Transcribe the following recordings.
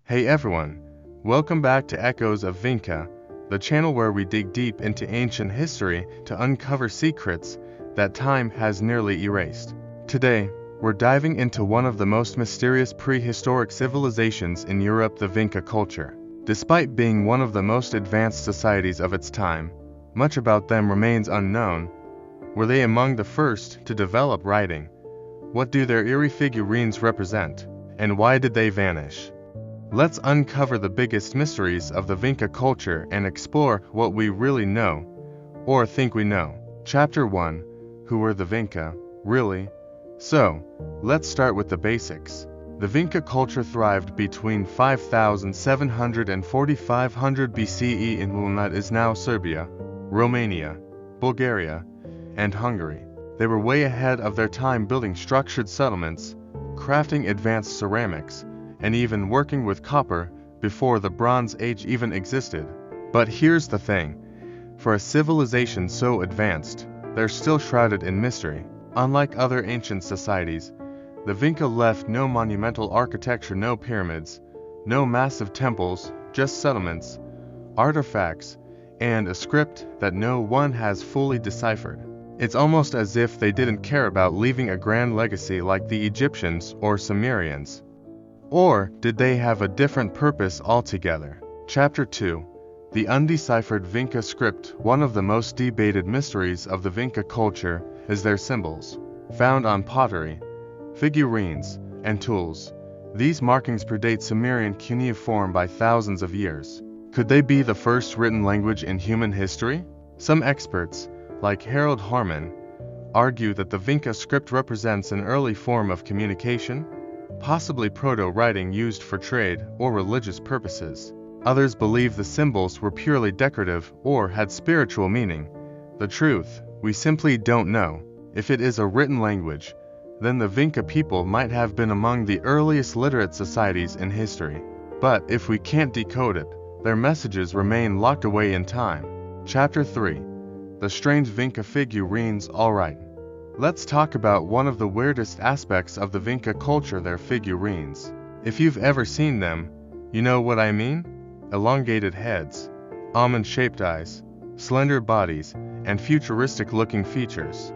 Hey everyone, welcome back to Echoes of Vinca, the channel where we dig deep into ancient history to uncover secrets that time has nearly erased. Today, we're diving into one of the most mysterious prehistoric civilizations in Europe, the Vinca culture. Despite being one of the most advanced societies of its time, much about them remains unknown. Were they among the first to develop writing? What do their eerie figurines represent? And why did they vanish? Let's uncover the biggest mysteries of the Vinca culture and explore what we really know, or think we know. Chapter 1. Who were the Vinca, really? So, let's start with the basics. The Vinca culture thrived between 5700 and 4500 BCE in what is now Serbia, Romania, Bulgaria, and Hungary. They were way ahead of their time, building structured settlements, crafting advanced ceramics, and even working with copper before the Bronze Age even existed. But here's the thing. For a civilization so advanced, they're still shrouded in mystery. Unlike other ancient societies, the Vinca left no monumental architecture, no pyramids, no massive temples, just settlements, artifacts, and a script that no one has fully deciphered. It's almost as if they didn't care about leaving a grand legacy like the Egyptians or Sumerians. Or did they have a different purpose altogether? Chapter 2. The undeciphered Vinca script. One of the most debated mysteries of the Vinca culture is their symbols. Found on pottery, figurines, and tools, these markings predate Sumerian cuneiform by thousands of years. Could they be the first written language in human history? Some experts, like Harold Harman, argue that the Vinca script represents an early form of communication, possibly proto-writing used for trade or religious purposes. Others believe the symbols were purely decorative or had spiritual meaning. The truth, we simply don't know. If it is a written language, then the Vinca people might have been among the earliest literate societies in history. But if we can't decode it, their messages remain locked away in time. Chapter 3. The strange Vinca figurines. Alright, let's talk about one of the weirdest aspects of the Vinca culture, their figurines. If you've ever seen them, you know what I mean? Elongated heads, almond-shaped eyes, slender bodies, and futuristic-looking features.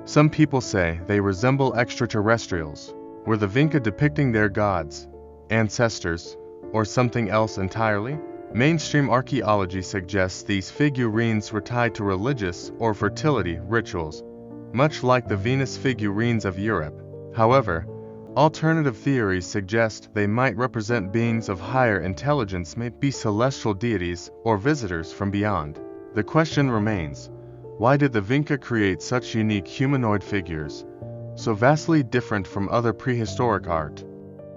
Some people say they resemble extraterrestrials. Were the Vinca depicting their gods, ancestors, or something else entirely? Mainstream archaeology suggests these figurines were tied to religious or fertility rituals, much like the Venus figurines of Europe. However, alternative theories suggest they might represent beings of higher intelligence, may be celestial deities or visitors from beyond. The question remains, why did the Vinca create such unique humanoid figures, so vastly different from other prehistoric art?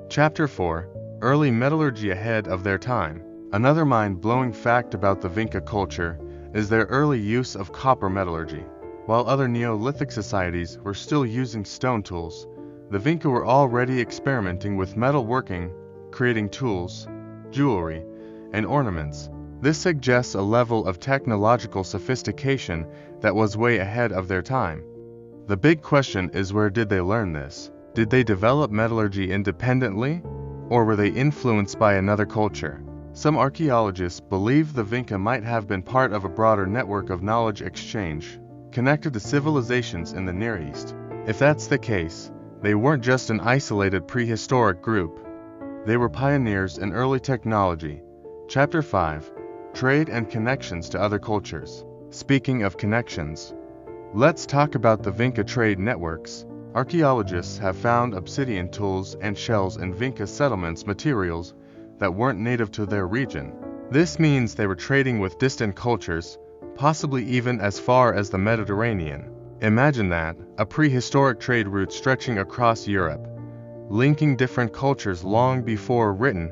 Chapter 4. Early metallurgy ahead of their time. Another mind-blowing fact about the Vinca culture is their early use of copper metallurgy. While other Neolithic societies were still using stone tools, the Vinca were already experimenting with metalworking, creating tools, jewelry, and ornaments. This suggests a level of technological sophistication that was way ahead of their time. The big question is, where did they learn this? Did they develop metallurgy independently, or were they influenced by another culture? Some archaeologists believe the Vinca might have been part of a broader network of knowledge exchange, connected to civilizations in the Near East. If that's the case, they weren't just an isolated prehistoric group. They were pioneers in early technology. Chapter 5. Trade and connections to other cultures. Speaking of connections, let's talk about the Vinca trade networks. Archaeologists have found obsidian tools and shells in Vinca settlements, materials that weren't native to their region. This means they were trading with distant cultures, possibly even as far as the Mediterranean. Imagine that, a prehistoric trade route stretching across Europe, linking different cultures long before written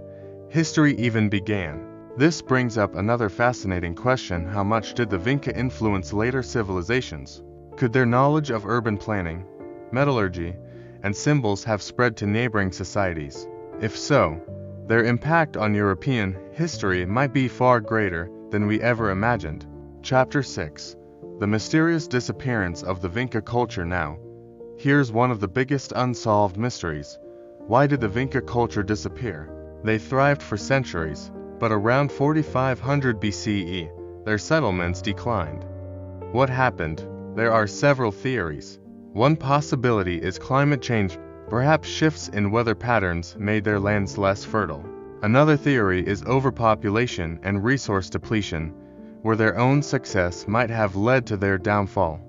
history even began. This brings up another fascinating question: how much did the Vinca influence later civilizations? Could their knowledge of urban planning, metallurgy, and symbols have spread to neighboring societies? If so, their impact on European history might be far greater than we ever imagined. Chapter 6. The mysterious disappearance of the Vinca culture. Now, here's one of the biggest unsolved mysteries. Why did the Vinca culture disappear? They thrived for centuries, but around 4500 BCE, their settlements declined. What happened? There are several theories. One possibility is climate change. Perhaps shifts in weather patterns made their lands less fertile. Another theory is overpopulation and resource depletion, where their own success might have led to their downfall.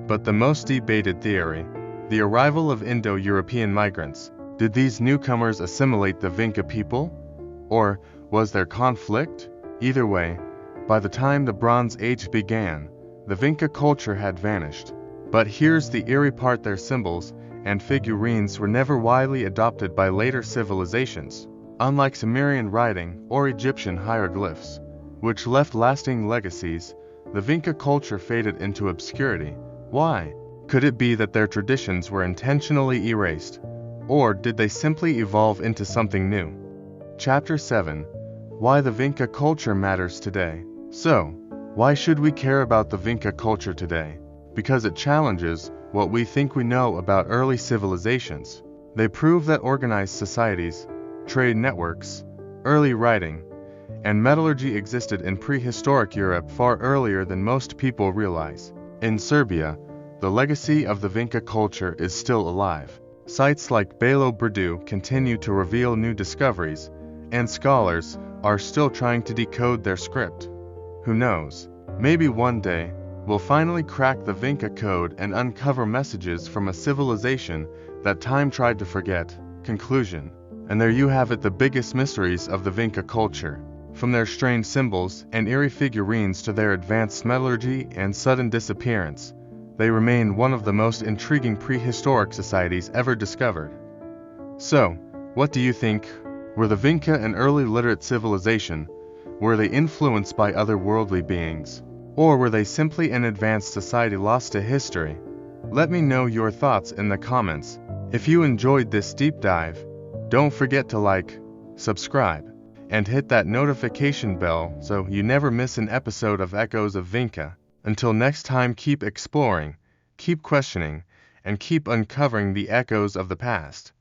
But the most debated theory, the arrival of Indo-European migrants. Did these newcomers assimilate the Vinca people? Or was there conflict? Either way, by the time the Bronze Age began, the Vinca culture had vanished. But here's the eerie part: their symbols and figurines were never widely adopted by later civilizations, unlike Sumerian writing or Egyptian hieroglyphs, which left lasting legacies. The Vinca culture faded into obscurity. Why? Could it be that their traditions were intentionally erased? Or did they simply evolve into something new? Chapter 7. Why the Vinca culture matters today. So, why should we care about the Vinca culture today? Because it challenges what we think we know about early civilizations. They prove that organized societies, trade networks, early writing, and metallurgy existed in prehistoric Europe far earlier than most people realize. In Serbia, the legacy of the Vinca culture is still alive. Sites like Belo Brdu continue to reveal new discoveries, and scholars are still trying to decode their script. Who knows? Maybe one day, we'll finally crack the Vinca code and uncover messages from a civilization that time tried to forget. Conclusion. And there you have it, the biggest mysteries of the Vinca culture. From their strange symbols and eerie figurines to their advanced metallurgy and sudden disappearance, they remain one of the most intriguing prehistoric societies ever discovered. So, what do you think? Were the Vinca an early literate civilization? Were they influenced by otherworldly beings? Or were they simply an advanced society lost to history? Let me know your thoughts in the comments. If you enjoyed this deep dive, don't forget to like, subscribe, and hit that notification bell so you never miss an episode of Echoes of Vinca. Until next time, keep exploring, keep questioning, and keep uncovering the echoes of the past.